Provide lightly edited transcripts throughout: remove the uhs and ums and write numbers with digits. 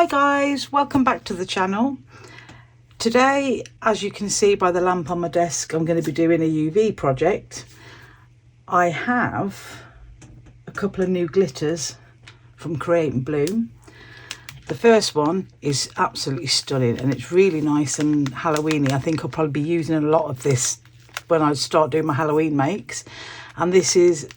Hi guys, welcome back to the channel. Today, as you can see by the lamp on my desk, I'm going to be doing a UV project. I have a couple of new glitters from Create and Bloom. The first one is absolutely stunning and it's really nice and Halloweeny. I think I'll probably be using a lot of this when I start doing my Halloween makes. And this is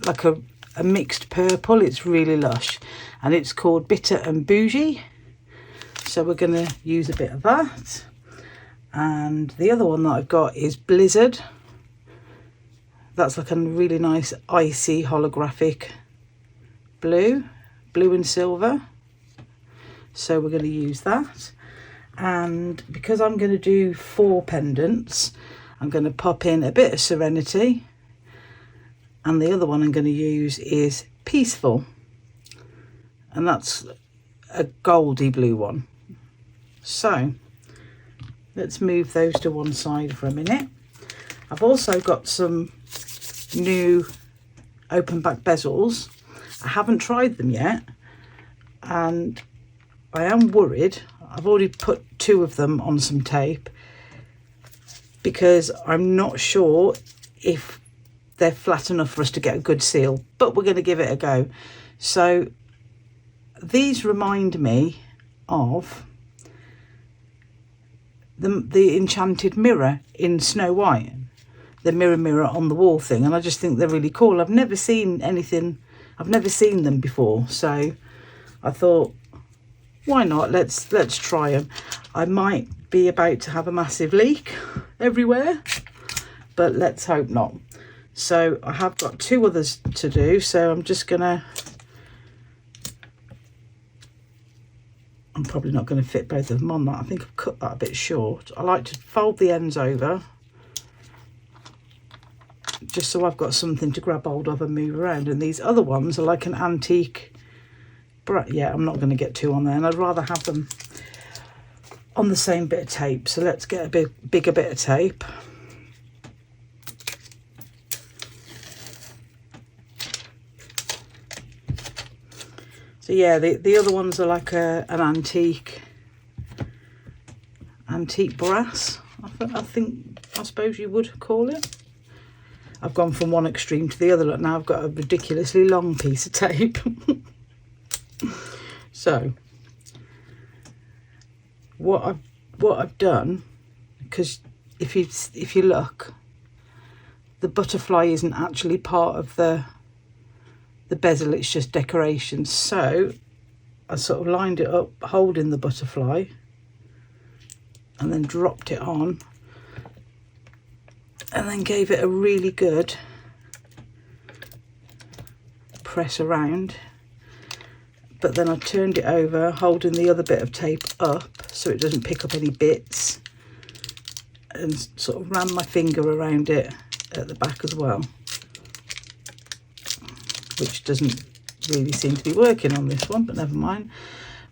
like a mixed purple. It's really lush and it's called Bitter and Bougie. So we're going to use a bit of that. And the other one that I've got is Blizzard. That's like a really nice icy holographic blue and silver. So we're going to use that. And because I'm going to do 4 pendants, I'm going to pop in a bit of Serenity. And the other one I'm going to use is Peaceful. And that's a goldy blue one. So let's move those to one side for a minute. I've also got some new open back bezels. I haven't tried them yet and I am worried. I've already put 2 of them on some tape because I'm not sure if they're flat enough for us to get a good seal, but we're going to give it a go. So these remind me of the enchanted mirror in Snow White, the mirror on the wall thing, and I just think they're really cool. I've never seen them before, so I thought, why not? Let's try them. I might be about to have a massive leak everywhere, but let's hope not. So I have got 2 others to do, so I'm probably not going to fit both of them on that. I think I've cut that a bit short. I like to fold the ends over just so I've got something to grab hold of and move around. And these other ones are like an antique. Yeah, I'm not going to get 2 on there, and I'd rather have them on the same bit of tape. So let's get a bigger bit of tape. So yeah, the other ones are like an antique brass, I suppose you would call it. I've gone from one extreme to the other. Look, now I've got a ridiculously long piece of tape. So what I've done, because if you look, the butterfly isn't actually part of the bezel, it's just decoration. So I sort of lined it up holding the butterfly and then dropped it on and then gave it a really good press around, but then I turned it over holding the other bit of tape up so it doesn't pick up any bits, and sort of ran my finger around it at the back as well, which doesn't really seem to be working on this one, but never mind.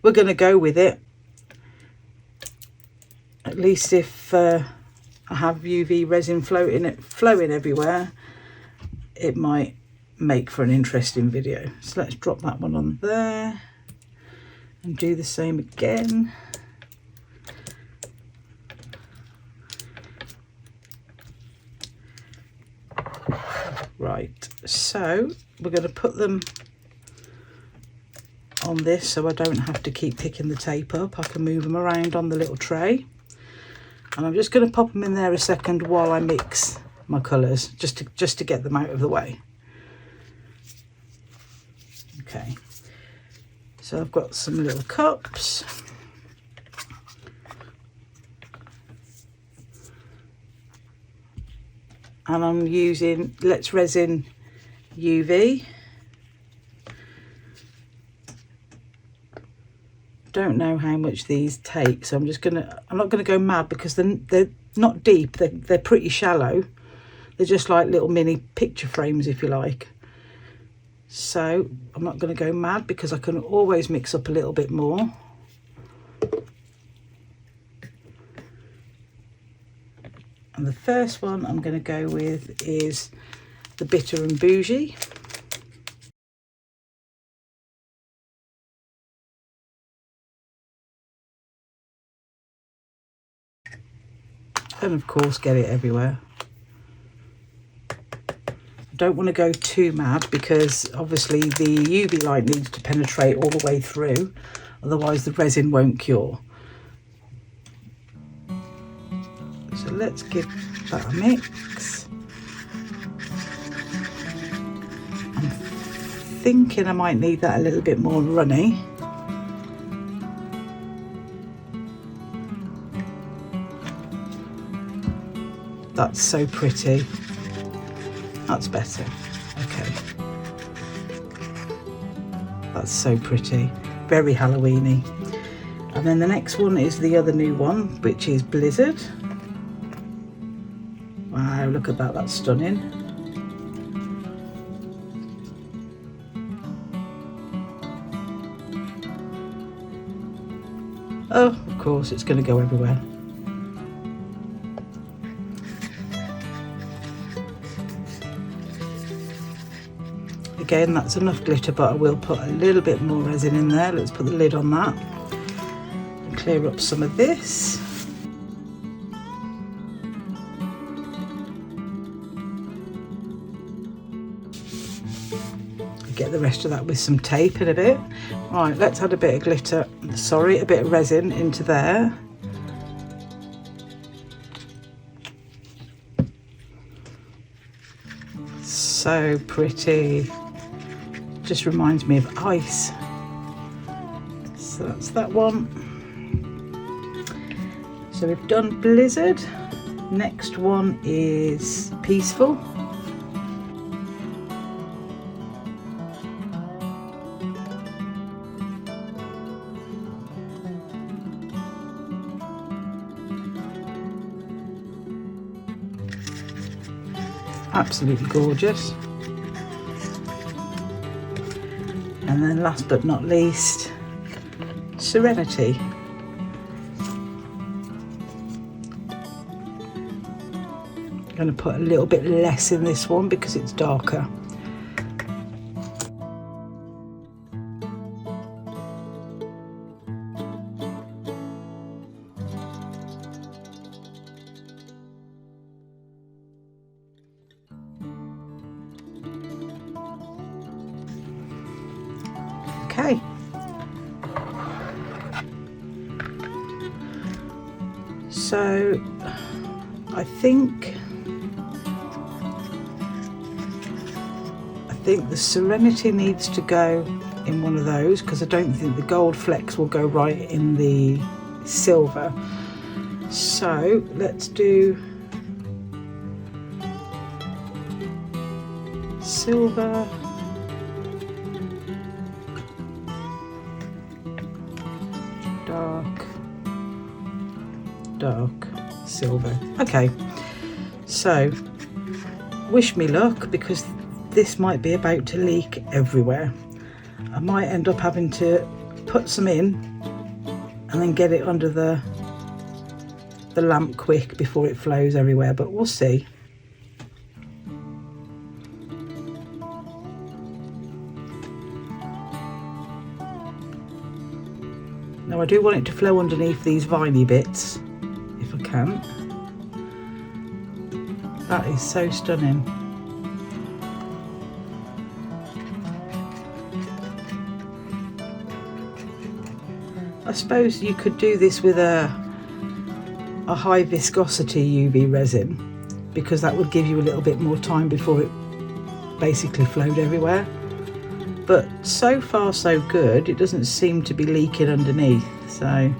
We're going to go with it. At least if I have UV resin flowing everywhere, it might make for an interesting video. So let's drop that one on there and do the same again. Right, so we're going to put them on this so I don't have to keep picking the tape up. I can move them around on the little tray, and I'm just going to pop them in there a second while I mix my colours, just to get them out of the way. Okay, so I've got some little cups. And I'm using Let's Resin UV. Don't know how much these take, so I'm not gonna go mad because they're not deep. They're pretty shallow. They're just like little mini picture frames, if you like. So I'm not going to go mad because I can always mix up a little bit more. And the first one I'm going to go with is the Bitter and Bougie. and of course get it everywhere. Don't want to go too mad because obviously the UV light needs to penetrate all the way through, otherwise the resin won't cure. So let's give that a mix. I'm thinking I might need that a little bit more runny. That's so pretty. That's better. Okay. That's so pretty. Very Halloweeny. And then the next one is the other new one, which is Blizzard. Wow, look at that, that's stunning. Oh, of course, it's going to go everywhere. Again, that's enough glitter, but I will put a little bit more resin in there. Let's put the lid on that and clear up some of this. Get the rest of that with some tape in a bit. Right, let's add a bit of glitter, sorry, a bit of resin into there. So pretty. Just reminds me of ice. So that's that one. So we've done Blizzard. Next one is Peaceful. Absolutely gorgeous. And then last but not least, Serenity. I'm going to put a little bit less in this one because it's darker. Okay. So I think the Serenity needs to go in one of those because I don't think the gold flecks will go right in the silver. So let's do silver, dark, silver. Okay, so wish me luck because this might be about to leak everywhere. I might end up having to put some in and then get it under the lamp quick before it flows everywhere, but we'll see. Now I do want it to flow underneath these viney bits if I can. That is so stunning. I suppose you could do this with a high viscosity UV resin because that would give you a little bit more time before it basically flowed everywhere. But so far so good, it doesn't seem to be leaking underneath, so.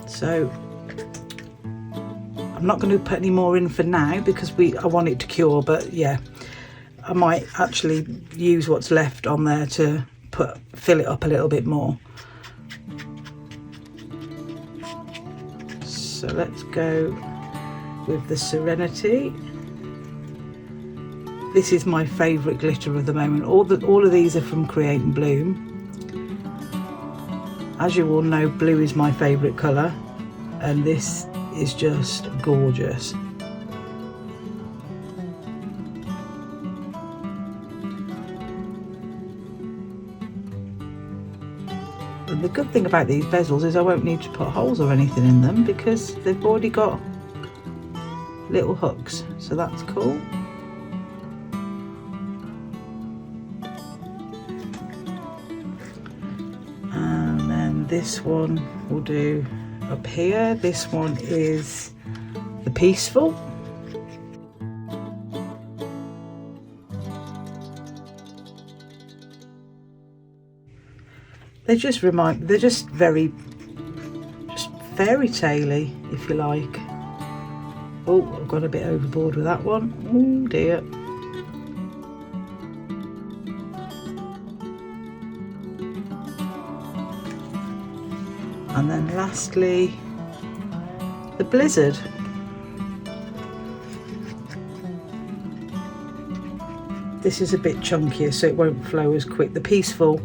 So I'm not going to put any more in for now because I want it to cure, but yeah, I might actually use what's left on there to fill it up a little bit more. So let's go with the Serenity. This is my favourite glitter of the moment. All of these are from Create and Bloom. As you all know, blue is my favourite colour, and this is just gorgeous. And the good thing about these bezels is I won't need to put holes or anything in them because they've already got little hooks, so that's cool. And then this one we'll do up here. This one is the Peaceful. They're just very fairy tale-y, if you like. Oh, I've got a bit overboard with that one. Oh dear. And then lastly, the Blizzard. This is a bit chunkier, so it won't flow as quick. The Peaceful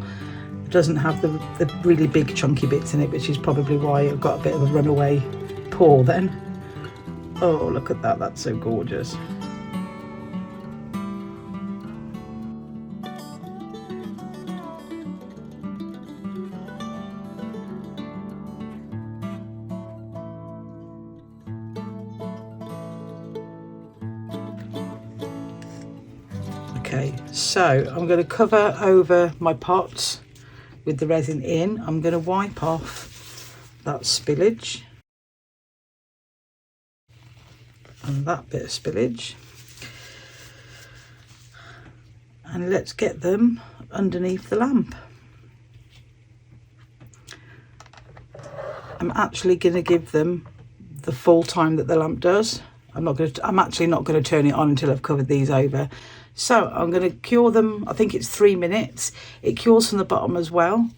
doesn't have the really big chunky bits in it, which is probably why I've got a bit of a runaway pour then. Oh, look at that, that's so gorgeous. Okay, so I'm going to cover over my pots with the resin in. I'm going to wipe off that spillage and that bit of spillage, and let's get them underneath the lamp. I'm actually going to give them the full time that the lamp does. I'm actually not going to turn it on until I've covered these over. So I'm going to cure them. I think it's 3 minutes. It cures from the bottom as well.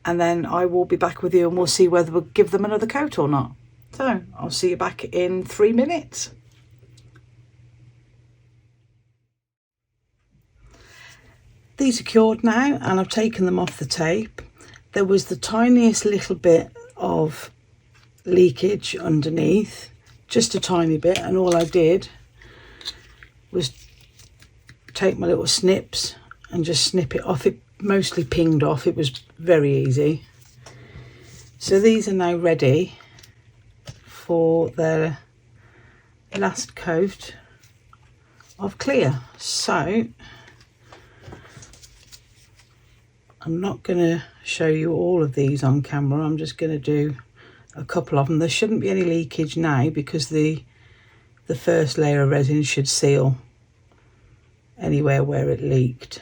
And then I will be back with you and we'll see whether we'll give them another coat or not. So I'll see you back in 3 minutes. These are cured now and I've taken them off the tape. There was the tiniest little bit of leakage underneath, just a tiny bit, and all I did was take my little snips and just snip it off. It mostly pinged off, it was very easy. So these are now ready for their last coat of clear. So I'm not going to show you all of these on camera, I'm just going to do a couple of them. There shouldn't be any leakage now because the first layer of resin should seal anywhere where it leaked.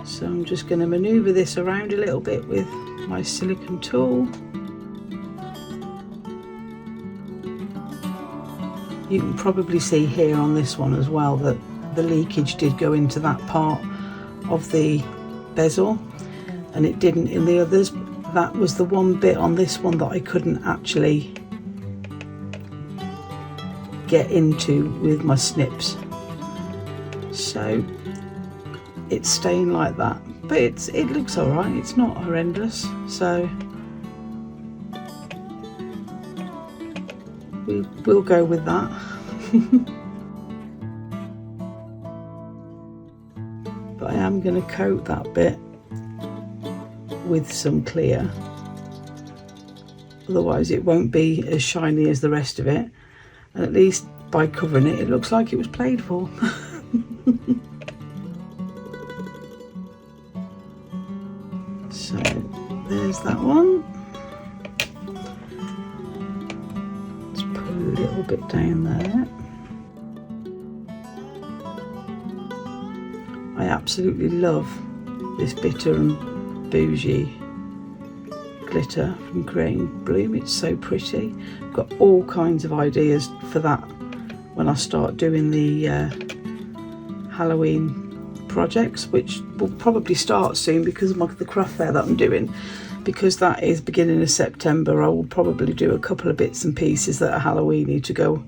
So I'm just going to manoeuvre this around a little bit with my silicone tool. You can probably see here on this one as well that the leakage did go into that part of the bezel and it didn't in the others. That was the one bit on this one that I couldn't actually get into with my snips. So it's staying like that, but it looks all right, it's not horrendous. So we'll go with that. But I am going to coat that bit with some clear, otherwise it won't be as shiny as the rest of it, and at least by covering it, it looks like it was played for. So there's that one. Let's put a little bit down there. I absolutely love this Bitter and Bougie glitter from Creating Bloom. It's so pretty. I've got all kinds of ideas for that when I start doing the Halloween projects, which will probably start soon because of the craft fair that I'm doing. Because that is beginning of September, I will probably do a couple of bits and pieces that are Halloweeny to go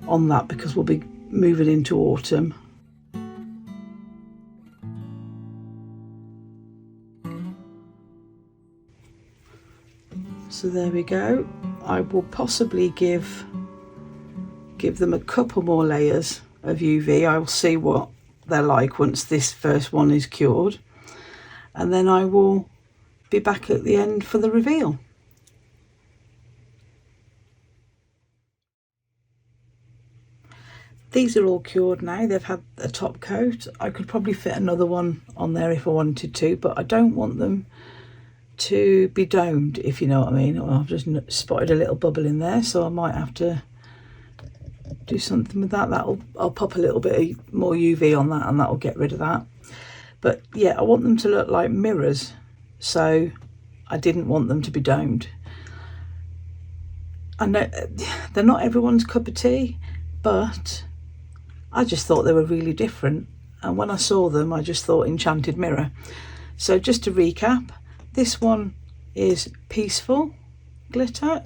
on that, because we'll be moving into autumn. So there we go. I will possibly give give them a couple more layers of UV. I'll see what they're like once this first one is cured, and then I will be back at the end for the reveal. These are all cured now. They've had a top coat. I could probably fit another one on there if I wanted to, but I don't want them to be domed, if you know what I mean. Well, I've just spotted a little bubble in there, so I might have to do something with that. I'll pop a little bit more UV on that, and that'll get rid of that. But yeah, I want them to look like mirrors, so I didn't want them to be domed. I know they're not everyone's cup of tea, but I just thought they were really different, and when I saw them I just thought enchanted mirror. So just to recap, this one is peaceful glitter,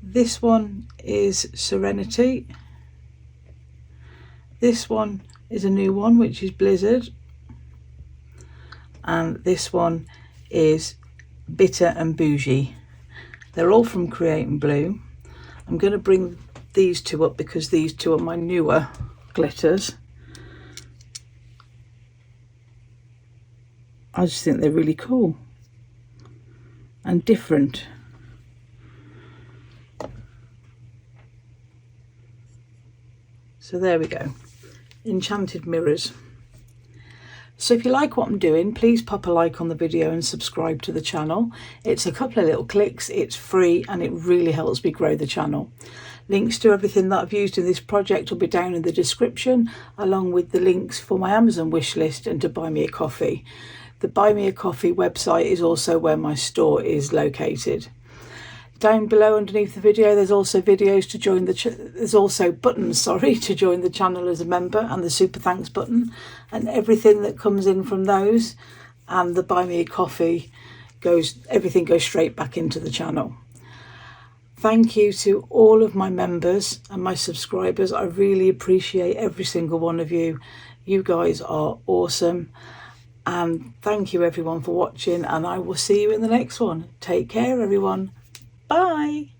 this one is serenity, this one is a new one which is blizzard, and this one is bitter and bougie. They're all from Create and Bloom. I'm going to bring these two up because these two are my newer glitters. I just think they're really cool and different. So there we go, enchanted mirrors. So if you like what I'm doing, please pop a like on the video and subscribe to the channel. It's a couple of little clicks, it's free, and it really helps me grow the channel. Links to everything that I've used in this project will be down in the description, along with the links for my Amazon wish list and to buy me a coffee. The Buy Me a Coffee website is also where my store is located. Down below underneath the video there's also videos to join there's also buttons, sorry, to join the channel as a member, and the super thanks button, and everything that comes in from those and the Buy Me a Coffee everything goes straight back into the channel. Thank you to all of my members and my subscribers. I really appreciate every single one of you. You guys are awesome. And thank you everyone for watching, and I will see you in the next one. Take care everyone. Bye.